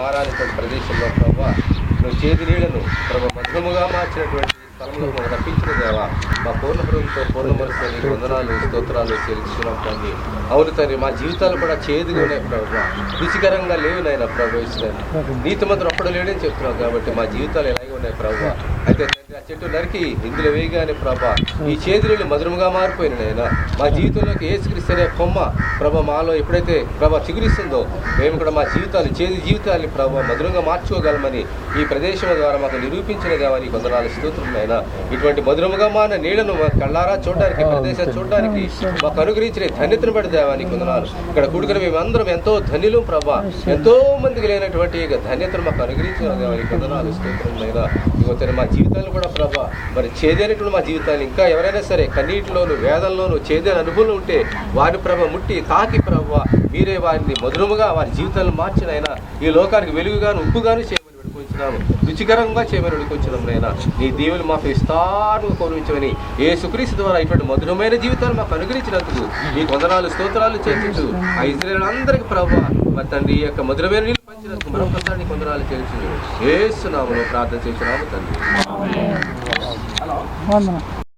మారాలనేటువంటి ప్రదేశంలో ప్రభావ నువ్వు చేతి నీళ్లను ప్రభావ మధురముగా మార్చినటువంటి స్థలంలో మనం రప్పించిన దేవా మా పూర్ణ హృదయంతో పూర్ణ మనసుతో నీకు వందనాలు స్తోత్రాలు చెల్లిస్తున్నాం తండ్రి. అవును తండ్రి, మా జీవితాలు కూడా చేదుగా ఉన్నాయి ప్రభావ, రుచికరంగా లేవు నాయన ప్రభావ. నీతి మంత్రం ఒక్కడు లేడని చెప్తున్నావు కాబట్టి మా జీవితాలు ఎలాగే ఉన్నాయి ప్రభావ. అయితే తండ్రి ఆ చెట్టు నరికి ఇందులో వేయగానే ప్రభా ఈ చేతులు మధురముగా మారిపోయిన నాయన మా జీవితంలోకి యేసుక్రీస్తు అనే కొమ్మ ప్రభా మాలో ఎప్పుడైతే ప్రభా చిగురిస్తుందో మేము కూడా మా జీవితాలు చేదు జీవితాన్ని ప్రభా మధురంగా మార్చుకోగలమని ఈ ప్రదేశం ద్వారా మాకు నిరూపించిన దేవానికి వందనాలు స్తోత్రం నాయన. ఇటువంటి మధురముగా మారిన నీళ్లను మా కళ్ళారా చూడడానికి ప్రదేశాన్ని చూడడానికి మాకు అనుగ్రహించిన ధన్యతను బట్టి దేవానికి వందనాలు. ఇక్కడ కూడుకుని మేమందరం ఎంతో ధన్యులు ప్రభా, ఎంతో మందికి లేనటువంటి ధన్యతను మాకు అనుగ్రహించిన దేవానికి వందనాలు స్తోత్రం నాయన. ఇంకొక మా జీవితాలు కూడా ప్రభా మరి చేదైనటువంటి మా జీవితాలు ఇంకా ఎవరైనా సరే కన్నీటిలోను వేదనలోను చేదైన అనుభవం ఉంటే వారి ప్రభ ముట్టి తాకి ప్రభా మీరే వారిని మధురముగా వారి జీవితాలను మార్చినైనా ఈ లోకానికి వెలుగుగాను ఉప్పుగాను చేయమని వేడుకొంచున్నాము, రుచికరంగా చేయమని వేడుకొంచున్నాం నైనా. నీ దీవులు మాకు విస్తారంగా కౌరవించమని యేసుక్రీస్తు ద్వారా ఇటువంటి మధురమైన జీవితాలు మాకు అనుగ్రహించినందుకు నీకు వందనాలు స్తోత్రాలు చేయించు. ఆ ఇశ్రాయేలు అందరికీ ప్రభా మరి తండ్రి ఈ యొక్క మధురమైన నీళ్ళు పంచినందుకు మరొకసారి నీకు వందనాలు చేయించు. యేసు నామములో ప్రార్థన చేయించున్నాము తండ్రి.